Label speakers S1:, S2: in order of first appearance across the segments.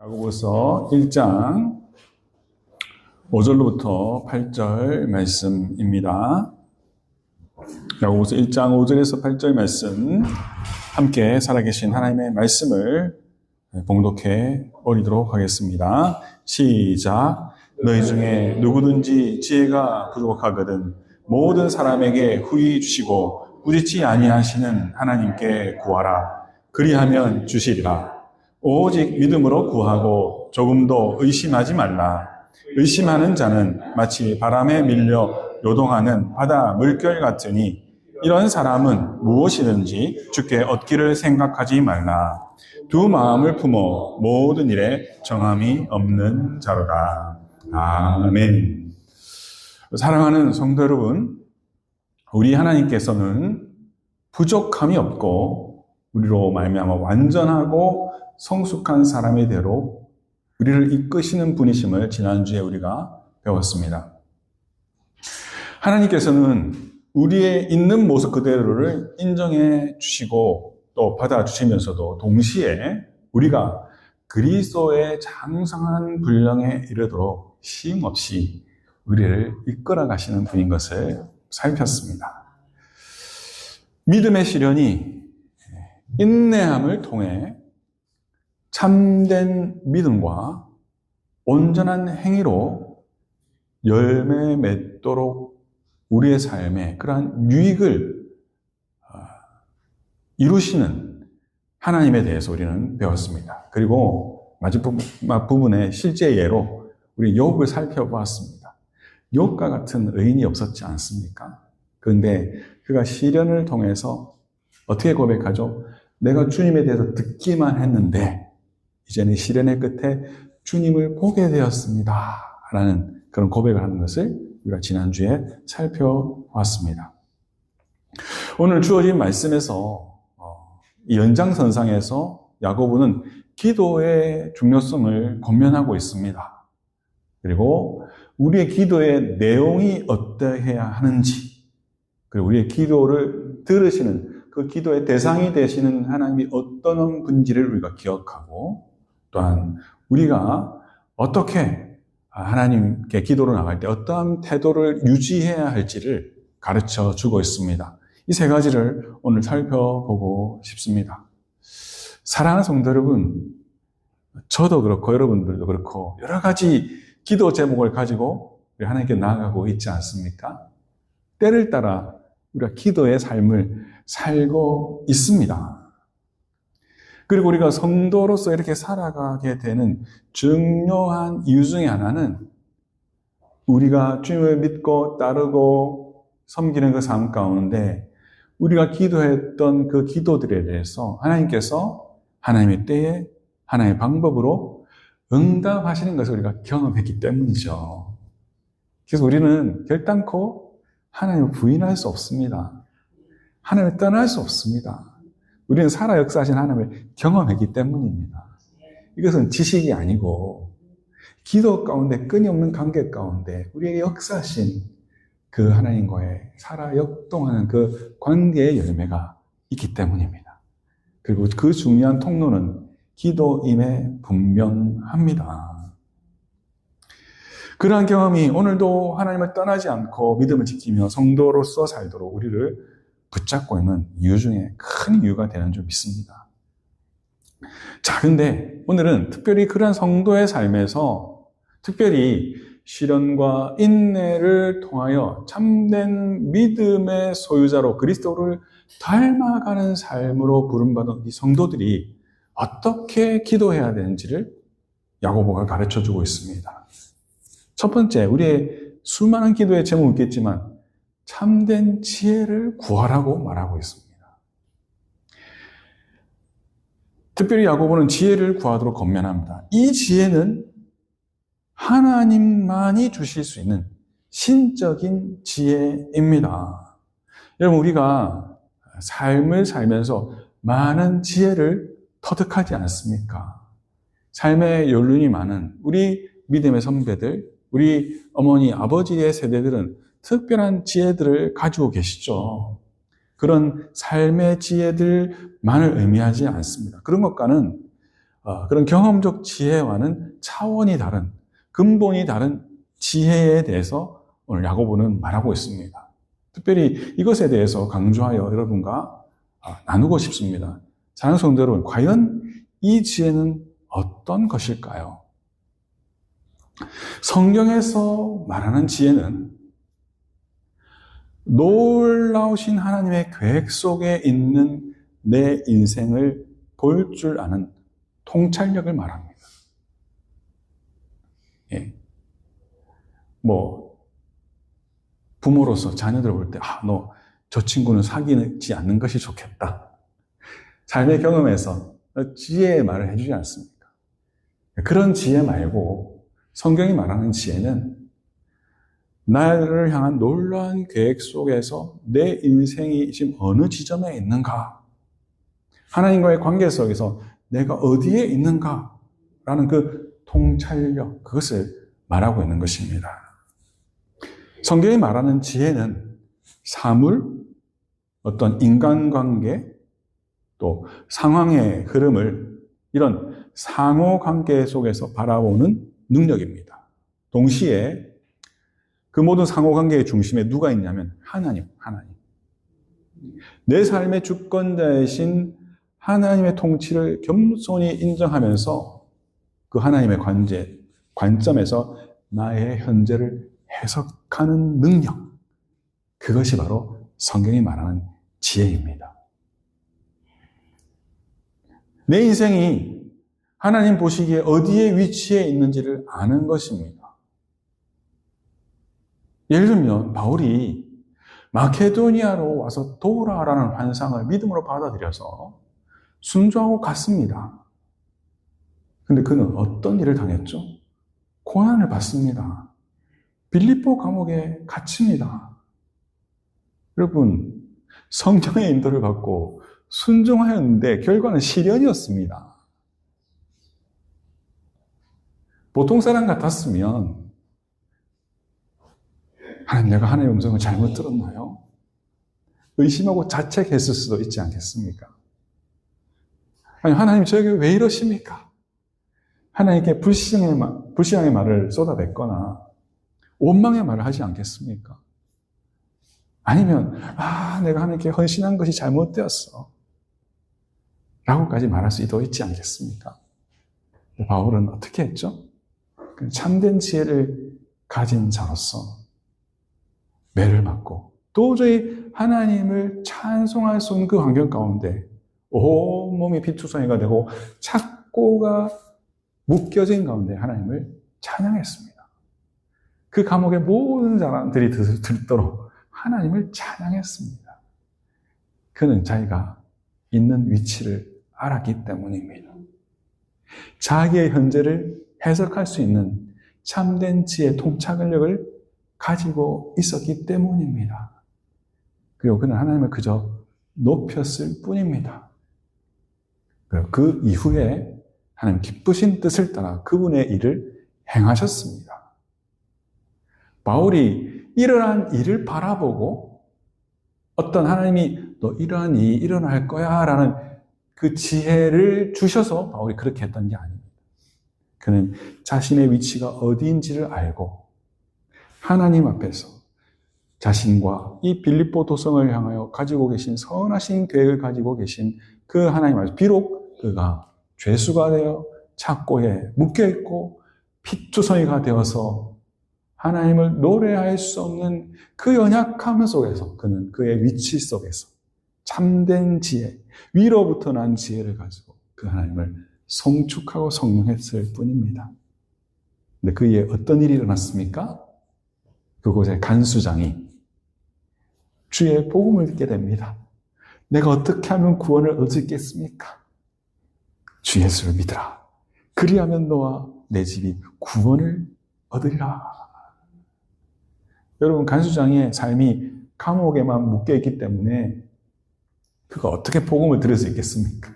S1: 야고보서 1장 5절로부터 8절 말씀입니다. 야고보서 1장 5절에서 8절 말씀 함께 살아계신 하나님의 말씀을 봉독해 버리도록 하겠습니다. 시작. 너희 중에 누구든지 지혜가 부족하거든 모든 사람에게 후히 주시고 꾸짖지 아니하시는 하나님께 구하라. 그리하면 주시리라. 오직 믿음으로 구하고 조금도 의심하지 말라. 의심하는 자는 마치 바람에 밀려 요동하는 바다 물결 같으니 이런 사람은 무엇이든지 주께 얻기를 생각하지 말라. 두 마음을 품어 모든 일에 정함이 없는 자로다. 아멘. 사랑하는 성도 여러분, 우리 하나님께서는 부족함이 없고 우리로 말미암아 완전하고 성숙한 사람의 대로 우리를 이끄시는 분이심을 지난주에 우리가 배웠습니다. 하나님께서는 우리의 있는 모습 그대로를 인정해 주시고 또 받아주시면서도 동시에 우리가 그리스도의 장성한 분량에 이르도록 쉼없이 우리를 이끌어 가시는 분인 것을 살폈습니다. 믿음의 시련이 인내함을 통해 참된 믿음과 온전한 행위로 열매 맺도록 우리의 삶에 그러한 유익을 이루시는 하나님에 대해서 우리는 배웠습니다. 그리고 마지막 부분의 실제 예로 우리 욥을 살펴보았습니다. 욥과 같은 의인이 없었지 않습니까? 그런데 그가 시련을 통해서 어떻게 고백하죠? 내가 주님에 대해서 듣기만 했는데 이제는 시련의 끝에 주님을 보게 되었습니다. 라는 그런 고백을 하는 것을 우리가 지난주에 살펴봤습니다. 오늘 주어진 말씀에서 이 연장선상에서 야고보는 기도의 중요성을 권면하고 있습니다. 그리고 우리의 기도의 내용이 어떠해야 하는지, 그리고 우리의 기도를 들으시는 그 기도의 대상이 되시는 하나님이 어떤 분인지를 우리가 기억하고 또한 우리가 어떻게 하나님께 기도로 나갈 때 어떠한 태도를 유지해야 할지를 가르쳐 주고 있습니다. 이 세 가지를 오늘 살펴보고 싶습니다. 사랑하는 성도 여러분, 저도 그렇고 여러분들도 그렇고 여러 가지 기도 제목을 가지고 우리 하나님께 나아가고 있지 않습니까? 때를 따라 우리가 기도의 삶을 살고 있습니다. 그리고 우리가 성도로서 이렇게 살아가게 되는 중요한 이유 중에 하나는 우리가 주님을 믿고 따르고 섬기는 그 삶 가운데 우리가 기도했던 그 기도들에 대해서 하나님께서 하나님의 때에 하나님의 방법으로 응답하시는 것을 우리가 경험했기 때문이죠. 그래서 우리는 결단코 하나님을 부인할 수 없습니다. 하나님을 떠날 수 없습니다. 우리는 살아 역사하신 하나님을 경험했기 때문입니다. 이것은 지식이 아니고 기도 가운데 끊임없는 관계 가운데 우리에게 역사하신 그 하나님과의 살아 역동하는 그 관계의 열매가 있기 때문입니다. 그리고 그 중요한 통로는 기도임에 분명합니다. 그러한 경험이 오늘도 하나님을 떠나지 않고 믿음을 지키며 성도로서 살도록 우리를 붙잡고 있는 이유 중에 큰 이유가 되는 줄 믿습니다. 자, 근데 오늘은 특별히 그런 성도의 삶에서 특별히 시련과 인내를 통하여 참된 믿음의 소유자로 그리스도를 닮아가는 삶으로 부름받은 이 성도들이 어떻게 기도해야 되는지를 야고보가 가르쳐주고 있습니다. 첫 번째, 우리의 수많은 기도의 제목이 있겠지만 참된 지혜를 구하라고 말하고 있습니다. 특별히 야고보는 지혜를 구하도록 권면합니다. 이 지혜는 하나님만이 주실 수 있는 신적인 지혜입니다. 여러분, 우리가 삶을 살면서 많은 지혜를 터득하지 않습니까? 삶의 연륜이 많은 우리 믿음의 선배들, 우리 어머니, 아버지의 세대들은 특별한 지혜들을 가지고 계시죠. 그런 삶의 지혜들만을 의미하지 않습니다. 그런 것과는 그런 경험적 지혜와는 차원이 다른, 근본이 다른 지혜에 대해서 오늘 야고보는 말하고 있습니다. 특별히 이것에 대해서 강조하여 여러분과 나누고 싶습니다. 사랑하는 성도 여러분, 과연 이 지혜는 어떤 것일까요? 성경에서 말하는 지혜는 놀라우신 하나님의 계획 속에 있는 내 인생을 볼 줄 아는 통찰력을 말합니다. 예. 부모로서 자녀들 볼 때, 너 저 친구는 사귀지 않는 것이 좋겠다. 삶의 경험에서 지혜의 말을 해주지 않습니까? 그런 지혜 말고 성경이 말하는 지혜는 나를 향한 놀라운 계획 속에서 내 인생이 지금 어느 지점에 있는가, 하나님과의 관계 속에서 내가 어디에 있는가라는 그 통찰력, 그것을 말하고 있는 것입니다. 성경이 말하는 지혜는 사물, 어떤 인간관계, 또 상황의 흐름을 이런 상호관계 속에서 바라보는 능력입니다. 동시에 그 모든 상호관계의 중심에 누가 있냐면 하나님. 내 삶의 주권자이신 하나님의 통치를 겸손히 인정하면서 그 하나님의 관점에서 나의 현재를 해석하는 능력, 그것이 바로 성경이 말하는 지혜입니다. 내 인생이 하나님 보시기에 어디에 위치해 있는지를 아는 것입니다. 예를 들면 바울이 마케도니아로 와서 도우라라는 환상을 믿음으로 받아들여서 순종하고 갔습니다. 근데 그는 어떤 일을 당했죠? 고난을 받습니다. 빌립보 감옥에 갇힙니다. 여러분, 성령의 인도를 받고 순종하였는데 결과는 시련이었습니다. 보통 사람 같았으면 하나님, 내가 하나님의 음성을 잘못 들었나요? 의심하고 자책했을 수도 있지 않겠습니까? 아니, 하나님 저에게 왜 이러십니까? 하나님께 불신앙의 말을 쏟아냈거나 원망의 말을 하지 않겠습니까? 아니면 내가 하나님께 헌신한 것이 잘못되었어 라고까지 말할 수도 있지 않겠습니까? 바울은 어떻게 했죠? 참된 지혜를 가진 자로서 매를 맞고 도저히 하나님을 찬송할 수 없는 그 환경 가운데 온몸이 피투성이가 되고 착고가 묶여진 가운데 하나님을 찬양했습니다. 그 감옥의 모든 사람들이 듣도록 하나님을 찬양했습니다. 그는 자기가 있는 위치를 알았기 때문입니다. 자기의 현재를 해석할 수 있는 참된 지혜 통찰력을 가지고 있었기 때문입니다. 그리고 그는 하나님을 그저 높였을 뿐입니다. 그 이후에 하나님 기쁘신 뜻을 따라 그분의 일을 행하셨습니다. 바울이 이러한 일을 바라보고 어떤 하나님이 너 이러한 일이 일어날 거야 라는 그 지혜를 주셔서 바울이 그렇게 했던 게 아닙니다. 그는 자신의 위치가 어디인지를 알고 하나님 앞에서 자신과 이 빌립보 도성을 향하여 가지고 계신 선하신 계획을 가지고 계신 그 하나님 앞에서 비록 그가 죄수가 되어 착고에 묶여있고 피투성이가 되어서 하나님을 노래할 수 없는 그 연약함 속에서 그는 그의 위치 속에서 참된 지혜, 위로부터 난 지혜를 가지고 그 하나님을 송축하고 성령했을 뿐입니다. 근데 그에 어떤 일이 일어났습니까? 그곳의 간수장이 주의 복음을 듣게 됩니다. 내가 어떻게 하면 구원을 얻을 수 있겠습니까? 주 예수를 믿으라. 그리하면 너와 내 집이 구원을 얻으리라. 여러분, 간수장의 삶이 감옥에만 묶여있기 때문에 그가 어떻게 복음을 들을 수 있겠습니까?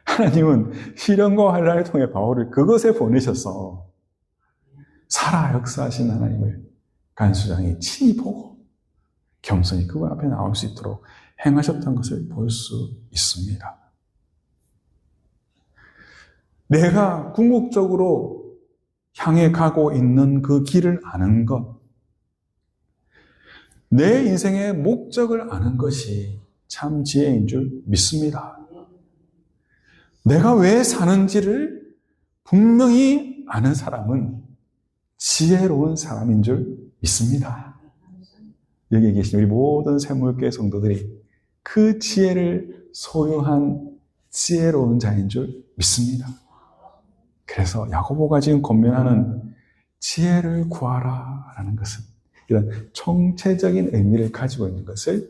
S1: 하나님은 시련과 환난을 통해 바울을 그것에 보내셔서 살아 역사하신 하나님을 간수장이 친히 보고 겸손히 그분 앞에 나올 수 있도록 행하셨던 것을 볼 수 있습니다. 내가 궁극적으로 향해 가고 있는 그 길을 아는 것, 내 인생의 목적을 아는 것이 참 지혜인 줄 믿습니다. 내가 왜 사는지를 분명히 아는 사람은 지혜로운 사람인 줄 믿습니다. 여기 계신 우리 모든 샘물교회 성도들이 그 지혜를 소유한 지혜로운 자인 줄 믿습니다. 그래서 야고보가 지금 권면하는 지혜를 구하라 라는 것은 이런 총체적인 의미를 가지고 있는 것을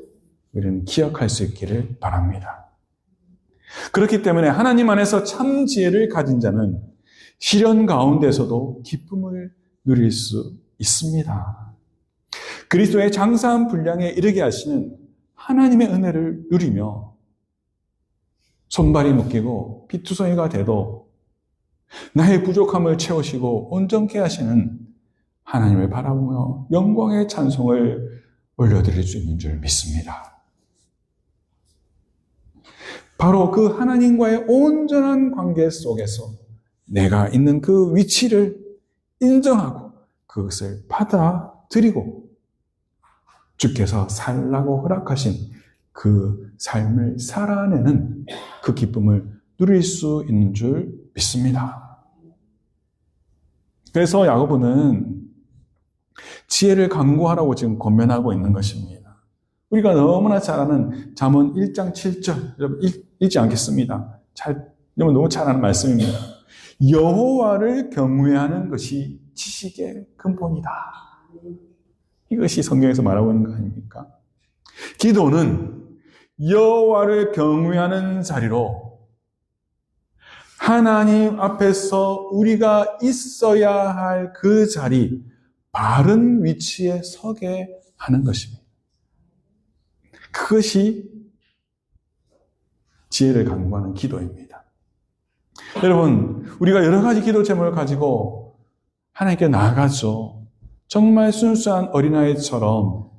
S1: 우리는 기억할 수 있기를 바랍니다. 그렇기 때문에 하나님 안에서 참 지혜를 가진 자는 시련 가운데서도 기쁨을 누릴 수 있습니다. 그리스도의 장사한 분량에 이르게 하시는 하나님의 은혜를 누리며 손발이 묶이고 피투성이가 돼도 나의 부족함을 채우시고 온전케 하시는 하나님을 바라보며 영광의 찬송을 올려드릴 수 있는 줄 믿습니다. 바로 그 하나님과의 온전한 관계 속에서 내가 있는 그 위치를 인정하고 그것을 받아들이고 주께서 살라고 허락하신 그 삶을 살아내는 그 기쁨을 누릴 수 있는 줄 믿습니다. 그래서 야고보는 지혜를 강구하라고 지금 권면하고 있는 것입니다. 우리가 너무나 잘 아는 잠언 1장 7절, 여러분 읽지 않겠습니다. 여러분 너무 잘 아는 말씀입니다. 여호와를 경외하는 것이 지식의 근본이다. 이것이 성경에서 말하고 있는 거 아닙니까? 기도는 여호와를 경외하는 자리로 하나님 앞에서 우리가 있어야 할 그 자리, 바른 위치에 서게 하는 것입니다. 그것이 지혜를 강구하는 기도입니다. 여러분, 우리가 여러 가지 기도 제목을 가지고 하나님께 나아가죠. 정말 순수한 어린아이처럼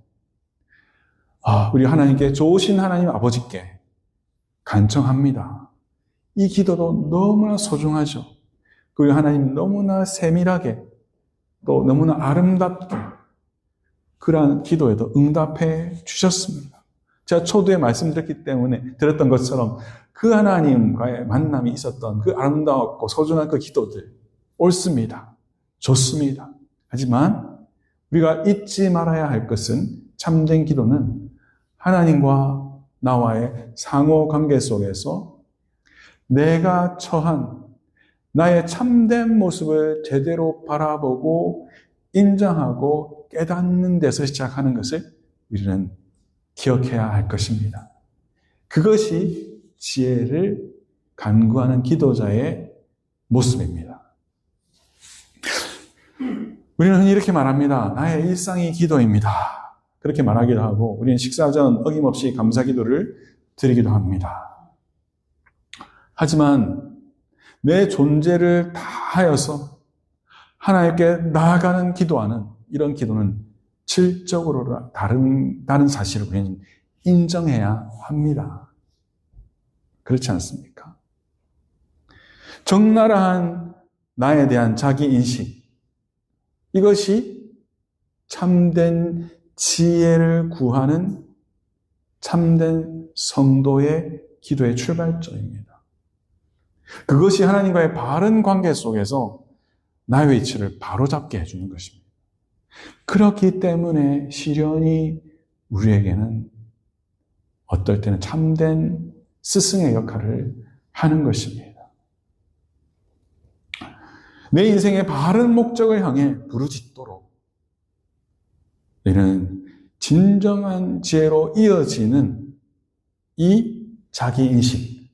S1: 우리 하나님께 좋으신 하나님 아버지께 간청합니다. 이 기도도 너무나 소중하죠. 그리고 하나님 너무나 세밀하게 또 너무나 아름답게 그러한 기도에도 응답해 주셨습니다. 제가 초두에 들었던 것처럼 그 하나님과의 만남이 있었던 그 아름다웠고 소중한 그 기도들 옳습니다. 좋습니다. 하지만 우리가 잊지 말아야 할 것은 참된 기도는 하나님과 나와의 상호관계 속에서 내가 처한 나의 참된 모습을 제대로 바라보고 인정하고 깨닫는 데서 시작하는 것을 우리는 기억해야 할 것입니다. 그것이 지혜를 간구하는 기도자의 모습입니다. 우리는 흔히 이렇게 말합니다. 나의 일상이 기도입니다. 그렇게 말하기도 하고 우리는 식사 전 어김없이 감사 기도를 드리기도 합니다. 하지만 내 존재를 다하여서 하나님께 나아가는 기도하는 이런 기도는 질적으로 다른 사실을 우리는 인정해야 합니다. 그렇지 않습니까? 적나라한 나에 대한 자기인식, 이것이 참된 지혜를 구하는 참된 성도의 기도의 출발점입니다. 그것이 하나님과의 바른 관계 속에서 나의 위치를 바로잡게 해주는 것입니다. 그렇기 때문에 시련이 우리에게는 어떨 때는 참된 스승의 역할을 하는 것입니다. 내 인생의 바른 목적을 향해 부르짖도록 이는 진정한 지혜로 이어지는 이 자기인식,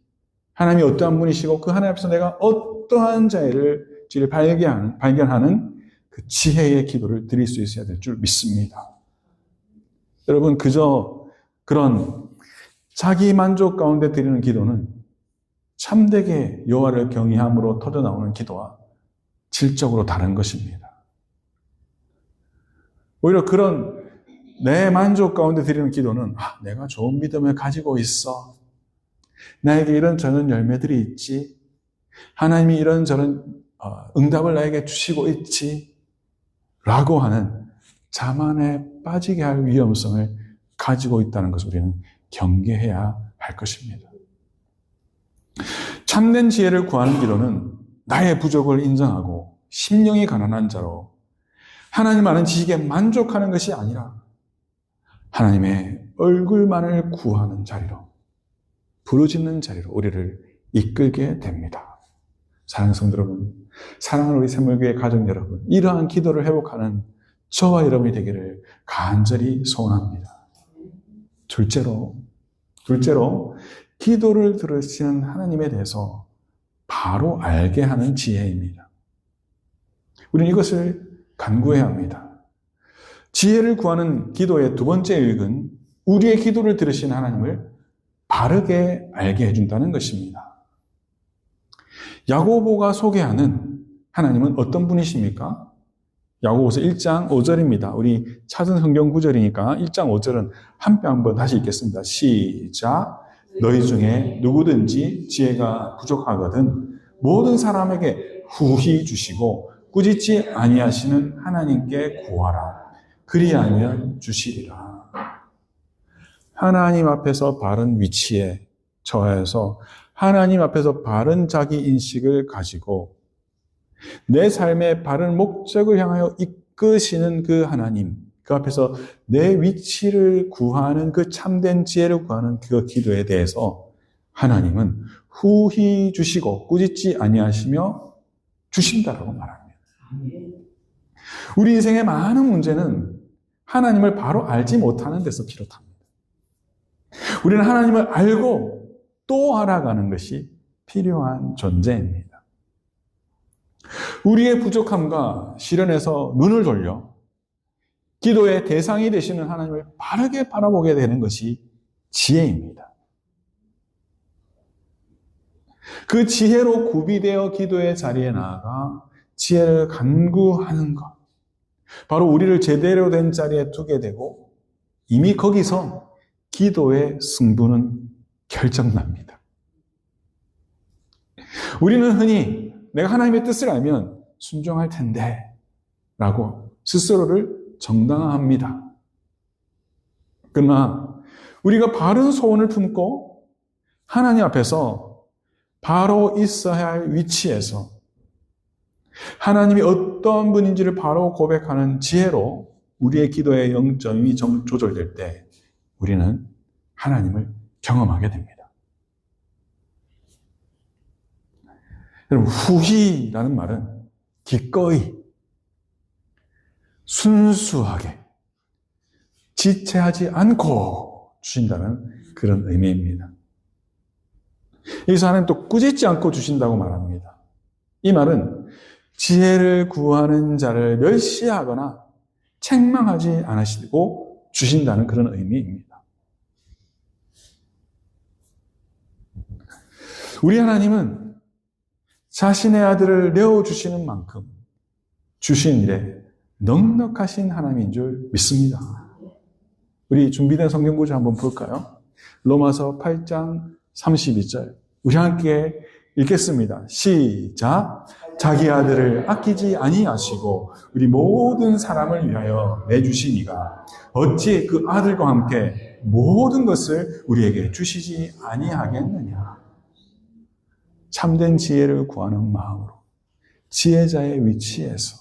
S1: 하나님이 어떠한 분이시고 그 하나님 앞에서 내가 어떠한 자를 발견하는 그 지혜의 기도를 드릴 수 있어야 될 줄 믿습니다. 여러분, 그저 그런 자기 만족 가운데 드리는 기도는 참되게 여호와를 경외함으로 터져나오는 기도와 질적으로 다른 것입니다. 오히려 그런 내 만족 가운데 드리는 기도는 내가 좋은 믿음을 가지고 있어. 나에게 이런 저런 열매들이 있지. 하나님이 이런저런 응답을 나에게 주시고 있지 라고 하는 자만에 빠지게 할 위험성을 가지고 있다는 것을 우리는 경계해야 할 것입니다. 참된 지혜를 구하는 기도는 나의 부족을 인정하고 심령이 가난한 자로 하나님 아는 지식에 만족하는 것이 아니라 하나님의 얼굴만을 구하는 자리로, 부르짖는 자리로 우리를 이끌게 됩니다. 사랑하는 성도 여러분, 사랑하는 우리 샘물교회 가족 여러분, 이러한 기도를 회복하는 저와 여러분이 되기를 간절히 소원합니다. 둘째로 기도를 들으시는 하나님에 대해서 바로 알게 하는 지혜입니다. 우리는 이것을 간구해야 합니다. 지혜를 구하는 기도의 두 번째 유익은 우리의 기도를 들으시는 하나님을 바르게 알게 해준다는 것입니다. 야고보가 소개하는 하나님은 어떤 분이십니까? 야고보서 1장 5절입니다. 우리 찾은 성경 구절이니까 1장 5절은 한번 다시 읽겠습니다. 시작. 너희 중에 누구든지 지혜가 부족하거든 모든 사람에게 후히 주시고 꾸짖지 아니하시는 하나님께 구하라. 그리하면 주시리라. 하나님 앞에서 바른 위치에 처해서 하나님 앞에서 바른 자기 인식을 가지고 내 삶의 바른 목적을 향하여 이끄시는 그 하나님, 그 앞에서 내 위치를 구하는 그 참된 지혜를 구하는 그 기도에 대해서 하나님은 후히 주시고 꾸짖지 아니하시며 주신다라고 말합니다. 우리 인생의 많은 문제는 하나님을 바로 알지 못하는 데서 비롯합니다. 우리는 하나님을 알고 또 알아가는 것이 필요한 존재입니다. 우리의 부족함과 시련에서 눈을 돌려 기도의 대상이 되시는 하나님을 바르게 바라보게 되는 것이 지혜입니다. 그 지혜로 구비되어 기도의 자리에 나아가 지혜를 간구하는 것, 바로 우리를 제대로 된 자리에 두게 되고 이미 거기서 기도의 승부는 결정납니다. 우리는 흔히 내가 하나님의 뜻을 알면 순종할 텐데 라고 스스로를 정당화합니다. 그러나 우리가 바른 소원을 품고 하나님 앞에서 바로 있어야 할 위치에서 하나님이 어떤 분인지를 바로 고백하는 지혜로 우리의 기도의 영점이 조절될 때 우리는 하나님을 경험하게 됩니다. 여러분, 후히라는 말은 기꺼이, 순수하게, 지체하지 않고 주신다는 그런 의미입니다. 여기서 하나님 또 꾸짖지 않고 주신다고 말합니다. 이 말은 지혜를 구하는 자를 멸시하거나 책망하지 않으시고 주신다는 그런 의미입니다. 우리 하나님은 자신의 아들을 내어주시는 만큼 주신 일에 넉넉하신 하나님인 줄 믿습니다. 우리 준비된 성경 구절 한번 볼까요? 로마서 8장 32절 우리 함께 읽겠습니다. 시작. 자기 아들을 아끼지 아니하시고 우리 모든 사람을 위하여 내주시니가 어찌 그 아들과 함께 모든 것을 우리에게 주시지 아니하겠느냐. 참된 지혜를 구하는 마음으로 지혜자의 위치에서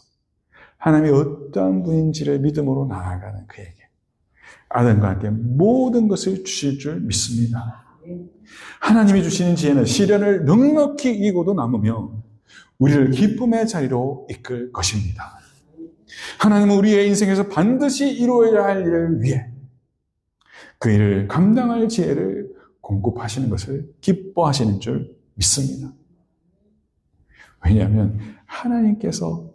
S1: 하나님이 어떠한 분인지를 믿음으로 나아가는 그에게 아들과 함께 모든 것을 주실 줄 믿습니다. 하나님이 주시는 지혜는 시련을 넉넉히 이기고도 남으며 우리를 기쁨의 자리로 이끌 것입니다. 하나님은 우리의 인생에서 반드시 이루어야 할 일을 위해 그 일을 감당할 지혜를 공급하시는 것을 기뻐하시는 줄 믿습니다. 왜냐하면 하나님께서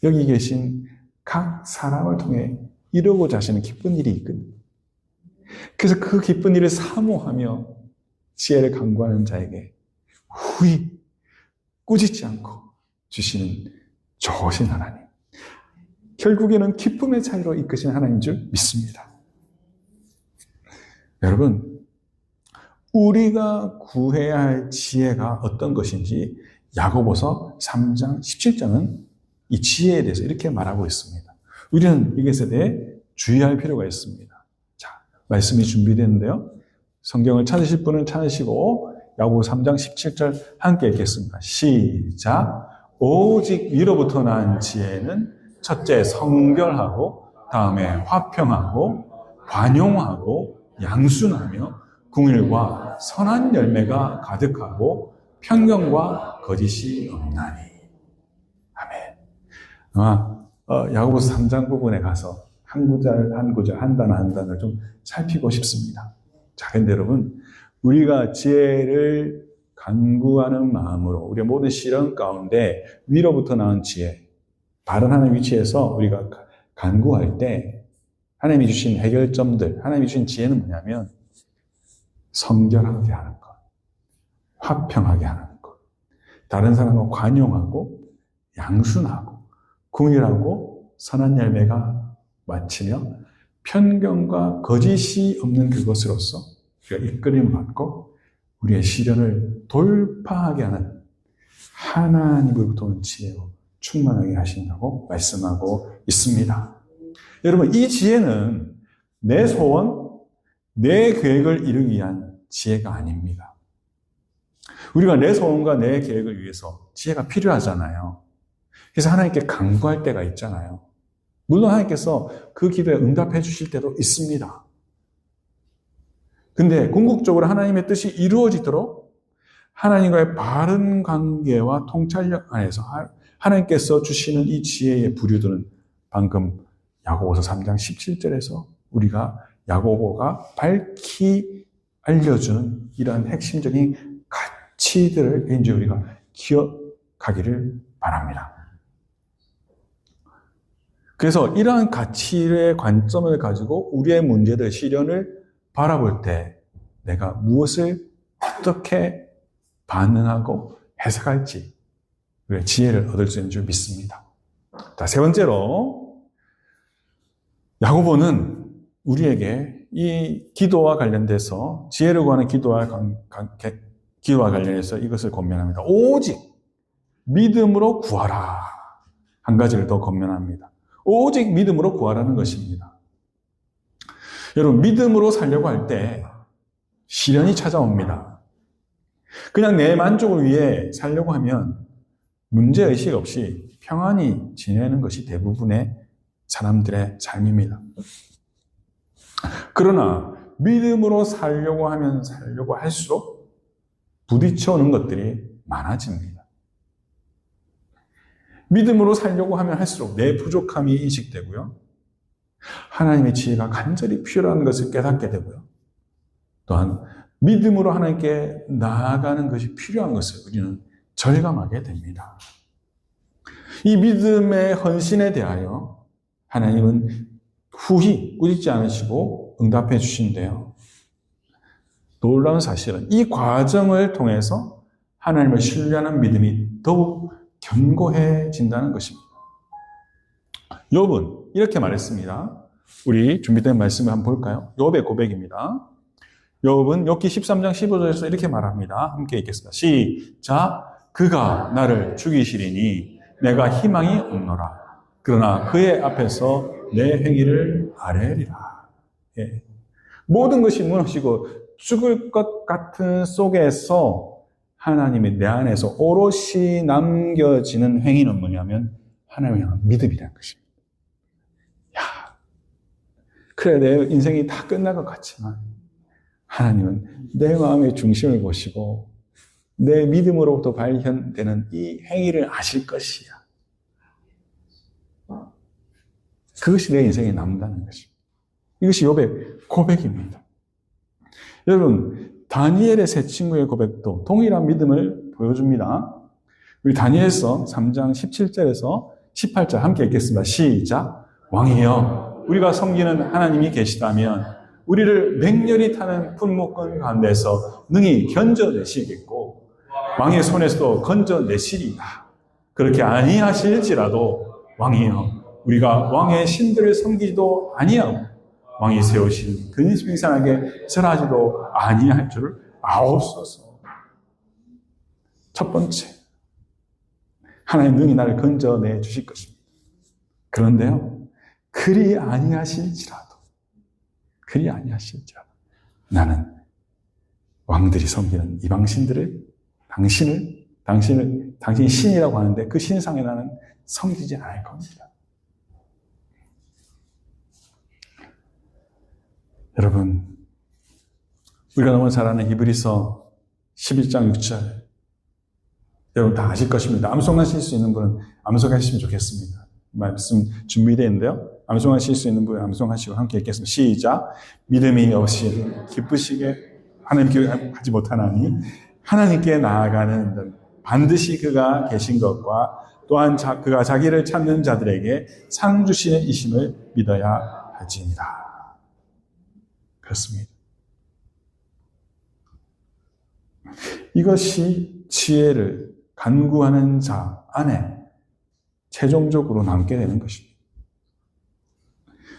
S1: 여기 계신 각 사람을 통해 이루고자 하시는 기쁜 일이 있거든요. 그래서 그 기쁜 일을 사모하며 지혜를 간구하는 자에게 후히 꾸짖지 않고 주시는 좋으신 하나님. 결국에는 기쁨의 차이로 이끄신 하나님인 줄 믿습니다. 여러분, 우리가 구해야 할 지혜가 어떤 것인지 야고보서 3장 17장은 이 지혜에 대해서 이렇게 말하고 있습니다. 우리는 이것에 대해 주의할 필요가 있습니다. 자, 말씀이 준비되는데요. 성경을 찾으실 분은 찾으시고 야고보 3장 17절 함께 읽겠습니다. 시작. 오직 위로부터 난 지혜는 첫째 성결하고 다음에 화평하고 관용하고 양순하며 긍휼과 선한 열매가 가득하고 편견과 거짓이 없나니. 아멘. 야고보서 3장 부분에 가서 한 구절 한 구절 한 단어 한 단어를 좀 살피고 싶습니다. 자, 근데 여러분, 우리가 지혜를 간구하는 마음으로 우리의 모든 시련 가운데 위로부터 나온 지혜, 바른 하나님 위치에서 우리가 간구할 때 하나님이 주신 해결점들, 하나님이 주신 지혜는 뭐냐면 성결하게 하는 것, 화평하게 하는 것, 다른 사람과 관용하고 양순하고 긍휼하고 선한 열매가 맺히며 편견과 거짓이 없는 그것으로서 우리가 이끌림을 받고 우리의 시련을 돌파하게 하는 하나님으로부터 오는 지혜로 충만하게 하신다고 말씀하고 있습니다. 여러분, 이 지혜는 내 소원, 내 계획을 이루기 위한 지혜가 아닙니다. 우리가 내 소원과 내 계획을 위해서 지혜가 필요하잖아요. 그래서 하나님께 간구할 때가 있잖아요. 물론 하나님께서 그 기도에 응답해 주실 때도 있습니다. 근데 궁극적으로 하나님의 뜻이 이루어지도록 하나님과의 바른 관계와 통찰력 안에서 하나님께서 주시는 이 지혜의 부류들은 방금 야고보서 3장 17절에서 우리가 야고보가 밝히 알려주는 이러한 핵심적인 가치들을 이제 우리가 기억하기를 바랍니다. 그래서 이러한 가치의 관점을 가지고 우리의 문제들, 시련을 바라볼 때 내가 무엇을 어떻게 반응하고 해석할지 우리가 지혜를 얻을 수 있는 줄 믿습니다. 자, 세 번째로 야고보는 우리에게 이 기도와 관련돼서 지혜를 구하는 기도와 관련해서 이것을 권면합니다. 오직 믿음으로 구하라. 한 가지를 더 권면합니다. 오직 믿음으로 구하라는 것입니다. 여러분, 믿음으로 살려고 할 때 시련이 찾아옵니다. 그냥 내 만족을 위해 살려고 하면 문제의식 없이 평안히 지내는 것이 대부분의 사람들의 삶입니다. 그러나 믿음으로 살려고 하면 살려고 할수록 부딪혀오는 것들이 많아집니다. 믿음으로 살려고 하면 할수록 내 부족함이 인식되고요. 하나님의 지혜가 간절히 필요한 것을 깨닫게 되고요. 또한 믿음으로 하나님께 나아가는 것이 필요한 것을 우리는 절감하게 됩니다. 이 믿음의 헌신에 대하여 하나님은 후히 꾸짖지 않으시고 응답해 주신대요. 놀라운 사실은 이 과정을 통해서 하나님을 신뢰하는 믿음이 더욱 견고해진다는 것입니다. 욥은 이렇게 말했습니다. 우리 준비된 말씀을 한번 볼까요? 욥의 고백입니다. 욥은 욥기 13장 15절에서 이렇게 말합니다. 함께 읽겠습니다. 시작. 그가 나를 죽이시리니 내가 희망이 없노라. 그러나 그의 앞에서 내 행위를 아뢰리라. 예. 모든 것이 무너지고 죽을 것 같은 속에서 하나님이 내 안에서 오롯이 남겨지는 행위는 뭐냐면 하나님을 향한 믿음이라는 것입니다. 야, 그래 내 인생이 다 끝날 것 같지만 하나님은 내 마음의 중심을 보시고 내 믿음으로부터 발현되는 이 행위를 아실 것이야. 그것이 내 인생에 남는다는 것입니다. 이것이 욥의 고백입니다. 여러분, 다니엘의 세 친구의 고백도 동일한 믿음을 보여줍니다. 우리 다니엘서 3장 17절에서 18절 함께 읽겠습니다. 시작. 왕이여, 우리가 섬기는 하나님이 계시다면 우리를 맹렬히 타는 풀목건 가운데서 능히 견져내시겠고 왕의 손에서도 건져내시리라. 그렇게 아니하실지라도 왕이여, 우리가 왕의 신들을 섬기지도 아니하고 왕이 세우신 근심생산하게 절하지도 아니할 줄을 아옵소서. 첫 번째, 하나님 능히 나를 건져내 주실 것입니다. 그런데요, 그리 아니하실지라도 나는 왕들이 섬기는 이방신들을 당신이 신이라고 하는데 그 신상에 나는 섬기지 않을 겁니다. 여러분, 우리가 너무 잘 아는 히브리서 11장 6절, 여러분 다 아실 것입니다. 암송하실 수 있는 분은 암송하시면 좋겠습니다. 말씀 준비되어 있는데요. 암송하실 수 있는 분은 암송하시고 함께 읽겠습니다. 시작. 믿음이 없이 기쁘시게 하나님께 하지 못하나니 하나님께 나아가는 반드시 그가 계신 것과 또한 그가 자기를 찾는 자들에게 상 주시는 이심을 믿어야 할지니라. 그렇습니다. 이것이 지혜를 간구하는 자 안에 최종적으로 남게 되는 것입니다.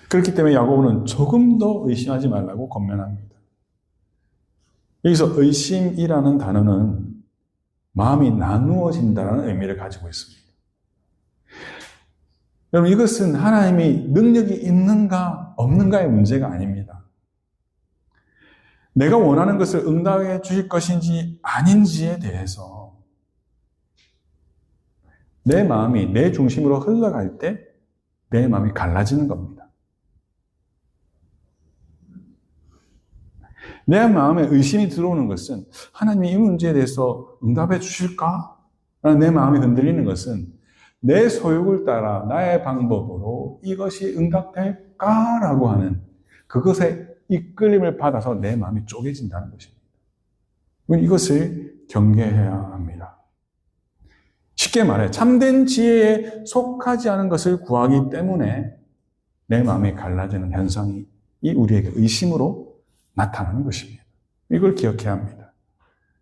S1: 그렇기 때문에 야고보는 조금 더 의심하지 말라고 권면합니다. 여기서 의심이라는 단어는 마음이 나누어진다는 의미를 가지고 있습니다. 여러분, 이것은 하나님이 능력이 있는가 없는가의 문제가 아닙니다. 내가 원하는 것을 응답해 주실 것인지 아닌지에 대해서 내 마음이 내 중심으로 흘러갈 때 내 마음이 갈라지는 겁니다. 내 마음에 의심이 들어오는 것은 하나님이 이 문제에 대해서 응답해 주실까? 라는 내 마음이 흔들리는 것은 내 소욕을 따라 나의 방법으로 이것이 응답될까? 라고 하는 그것에 이끌림을 받아서 내 마음이 쪼개진다는 것입니다. 이것을 경계해야 합니다. 쉽게 말해 참된 지혜에 속하지 않은 것을 구하기 때문에 내 마음이 갈라지는 현상이 우리에게 의심으로 나타나는 것입니다. 이걸 기억해야 합니다.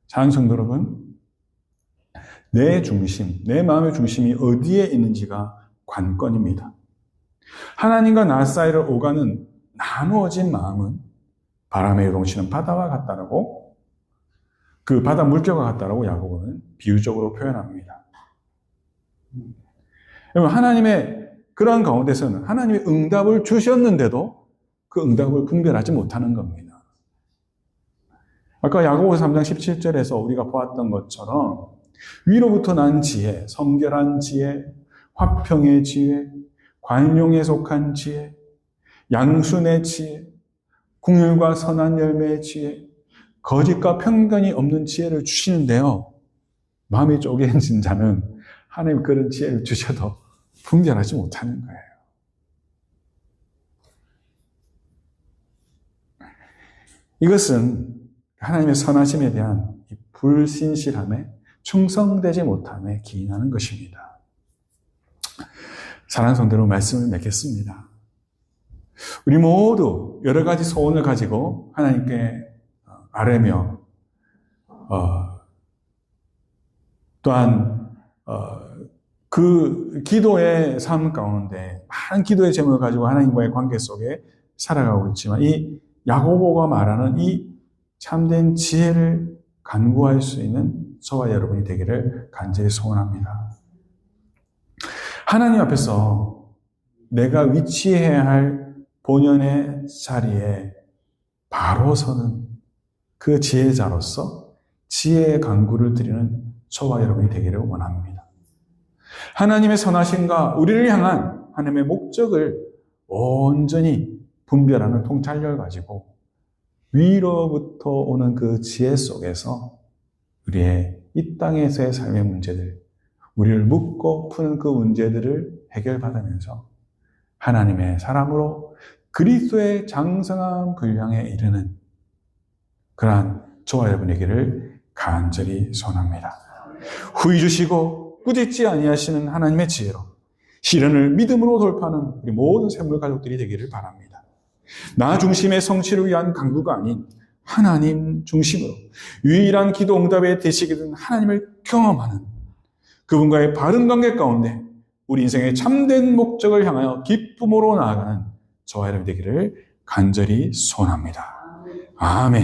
S1: 사랑하는 성도 여러분, 내 중심, 내 마음의 중심이 어디에 있는지가 관건입니다. 하나님과 나 사이를 오가는 나누어진 마음은 바람에 요동치는 바다와 같다라고, 그 바다 물결과 같다라고 야고보는 비유적으로 표현합니다. 여러분, 하나님의 그러한 가운데서는 하나님이 응답을 주셨는데도 그 응답을 분별하지 못하는 겁니다. 아까 야고보서 3장 17절에서 우리가 보았던 것처럼 위로부터 난 지혜, 성결한 지혜, 화평의 지혜, 관용에 속한 지혜, 양순의 지혜, 긍휼과 선한 열매의 지혜, 거짓과 편견이 없는 지혜를 주시는데요. 마음이 쪼개진 자는 하나님 그런 지혜를 주셔도 분별하지 못하는 거예요. 이것은 하나님의 선하심에 대한 불신실함에 충성되지 못함에 기인하는 것입니다. 사랑하는 성도로 말씀을 맺겠습니다. 우리 모두 여러 가지 소원을 가지고 하나님께 아뢰며 또한 그 기도의 삶 가운데 많은 기도의 제목을 가지고 하나님과의 관계 속에 살아가고 있지만 이 야고보가 말하는 이 참된 지혜를 간구할 수 있는 저와 여러분이 되기를 간절히 소원합니다. 하나님 앞에서 내가 위치해야 할 본연의 자리에 바로 서는 그 지혜자로서 지혜의 간구를 드리는 저와 여러분이 되기를 원합니다. 하나님의 선하심과 우리를 향한 하나님의 목적을 온전히 분별하는 통찰력을 가지고 위로부터 오는 그 지혜 속에서 우리의 이 땅에서의 삶의 문제들, 우리를 묻고 푸는 그 문제들을 해결받으면서 하나님의 사람으로 그리스도의 장성한 분량에 이르는 그러한 저와 여러분에게를 간절히 소원합니다. 후히 주시고 꾸짖지 아니하시는 하나님의 지혜로 시련을 믿음으로 돌파하는 우리 모든 샘물 가족들이 되기를 바랍니다. 나 중심의 성취를 위한 강구가 아닌 하나님 중심으로 유일한 기도 응답의 대식이 된 하나님을 경험하는 그분과의 바른 관계 가운데 우리 인생의 참된 목적을 향하여 기쁨으로 나아가는 저와 여러분 되기를 간절히 소원합니다. 아멘.